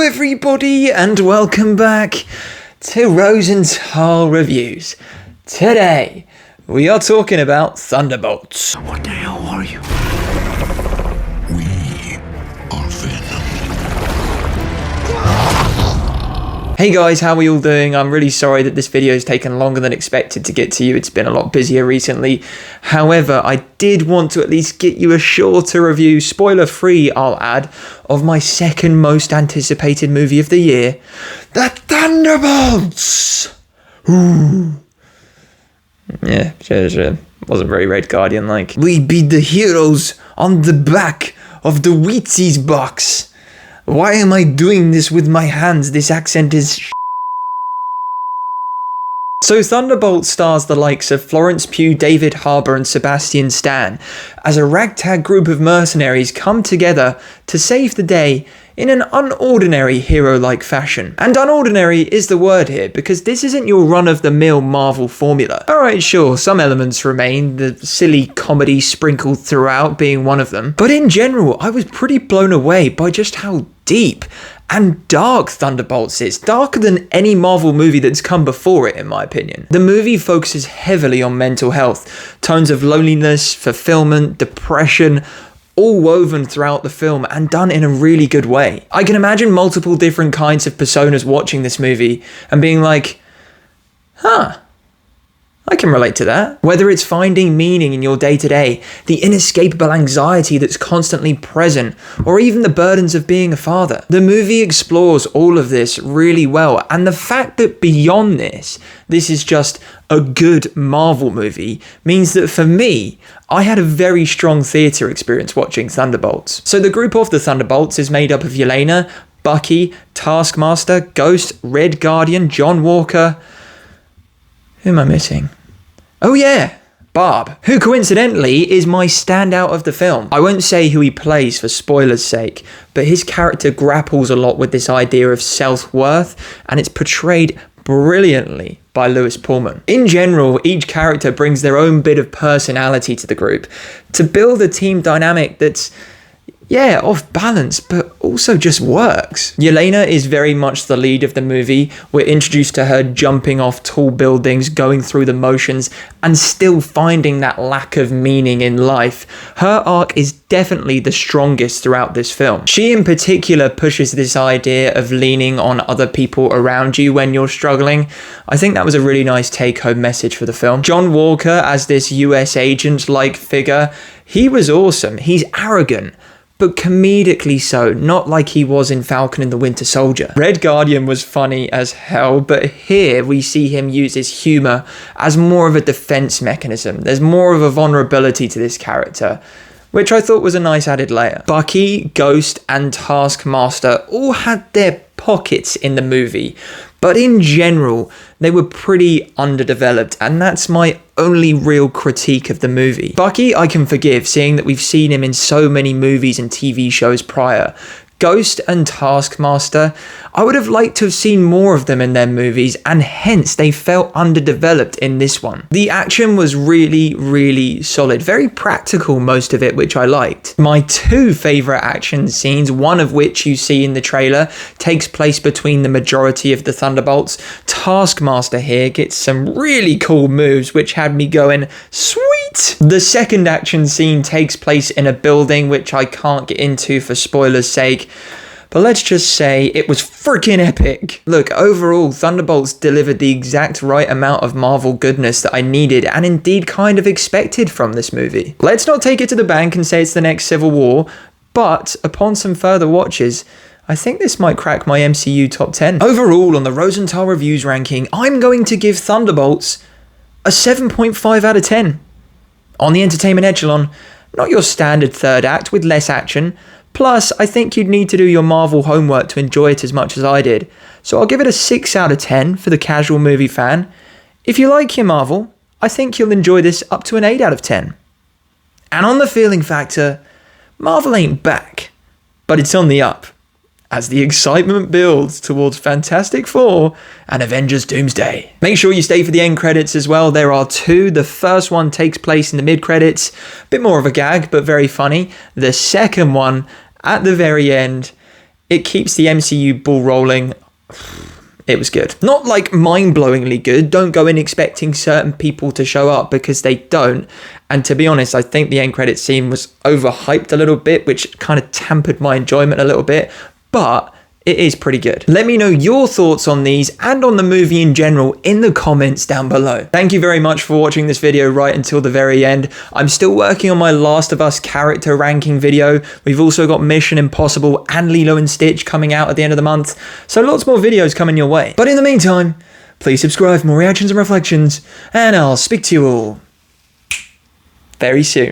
everybody, and welcome back to Rosenthal Reviews. Today, we are talking about Thunderbolts. What the hell are you? We are Venom. Hey guys, how are we all doing? I'm really sorry that this video has taken longer than expected to get to you. It's been a lot busier recently. However, I did want to at least get you a shorter review, spoiler free I'll add, of my second most anticipated movie of the year, The Thunderbolts! Ooh. Yeah, sure. Wasn't very Red Guardian-like. We beat the heroes on the back of the Wheaties box. Why am I doing this with my hands? This accent is So Thunderbolts stars the likes of Florence Pugh, David Harbour and Sebastian Stan as a ragtag group of mercenaries come together to save the day in an unordinary hero-like fashion. And unordinary is the word here, because this isn't your run-of-the-mill Marvel formula. Alright, sure, some elements remain, the silly comedy sprinkled throughout being one of them, but in general, I was pretty blown away by just how deep and dark Thunderbolts is, darker than any Marvel movie that's come before it, in my opinion. The movie focuses heavily on mental health, tones of loneliness, fulfillment, depression, all woven throughout the film and done in a really good way. I can imagine multiple different kinds of personas watching this movie and being like, huh, I can relate to that. Whether it's finding meaning in your day-to-day, the inescapable anxiety that's constantly present, or even the burdens of being a father. The movie explores all of this really well, and the fact that beyond this is just a good Marvel movie means that for me, I had a very strong theatre experience watching Thunderbolts. So the group of the Thunderbolts is made up of Yelena, Bucky, Taskmaster, Ghost, Red Guardian, John Walker. Who am I missing? Oh yeah, Barb, who coincidentally is my standout of the film. I won't say who he plays for spoilers' sake, but his character grapples a lot with this idea of self-worth, and it's portrayed brilliantly by Lewis Pullman. In general, each character brings their own bit of personality to the group to build a team dynamic that's off balance, but also just works. Yelena is very much the lead of the movie. We're introduced to her jumping off tall buildings, going through the motions, and still finding that lack of meaning in life. Her arc is definitely the strongest throughout this film. She in particular pushes this idea of leaning on other people around you when you're struggling. I think that was a really nice take-home message for the film. John Walker as this US agent-like figure, he was awesome. He's arrogant, but comedically so, not like he was in Falcon and the Winter Soldier. Red Guardian was funny as hell, but here we see him use his humour as more of a defence mechanism. There's more of a vulnerability to this character, which I thought was a nice added layer. Bucky, Ghost and Taskmaster all had their pockets in the movie, but in general, they were pretty underdeveloped, and that's my only real critique of the movie. Bucky, I can forgive, seeing that we've seen him in so many movies and TV shows prior. Ghost and Taskmaster, I would have liked to have seen more of them in their movies, and hence they felt underdeveloped in this one. The action was really, really solid. Very practical, most of it, which I liked. My two favourite action scenes, one of which you see in the trailer, takes place between the majority of the Thunderbolts. Taskmaster here gets some really cool moves, which had me going, sweet! The second action scene takes place in a building, which I can't get into for spoilers' sake, but let's just say it was freaking epic. Look, overall, Thunderbolts delivered the exact right amount of Marvel goodness that I needed and indeed kind of expected from this movie. Let's not take it to the bank and say it's the next Civil War, but upon some further watches, I think this might crack my MCU top 10. Overall, on the Rosenthal Reviews ranking, I'm going to give Thunderbolts a 7.5 out of 10. On the entertainment echelon, not your standard third act with less action. Plus, I think you'd need to do your Marvel homework to enjoy it as much as I did. So I'll give it a 6 out of 10 for the casual movie fan. If you like your Marvel, I think you'll enjoy this up to an 8 out of 10. And on the feeling factor, Marvel ain't back, but it's on the up, as the excitement builds towards Fantastic Four and Avengers Doomsday. Make sure you stay for the end credits as well. There are two. The first one takes place in the mid-credits. Bit more of a gag, but very funny. The second one, at the very end, It keeps the MCU ball rolling. It was good. Not like mind-blowingly good. Don't go in expecting certain people to show up, because they don't. And to be honest, I think the end credits scene was overhyped a little bit, which kind of tempered my enjoyment a little bit. But it is pretty good. Let me know your thoughts on these and on the movie in general in the comments down below. Thank you very much for watching this video right until the very end. I'm still working on my Last of Us character ranking video. We've also got Mission Impossible and Lilo and Stitch coming out at the end of the month. So lots more videos coming your way. But in the meantime, please subscribe for more reactions and reflections, and I'll speak to you all very soon.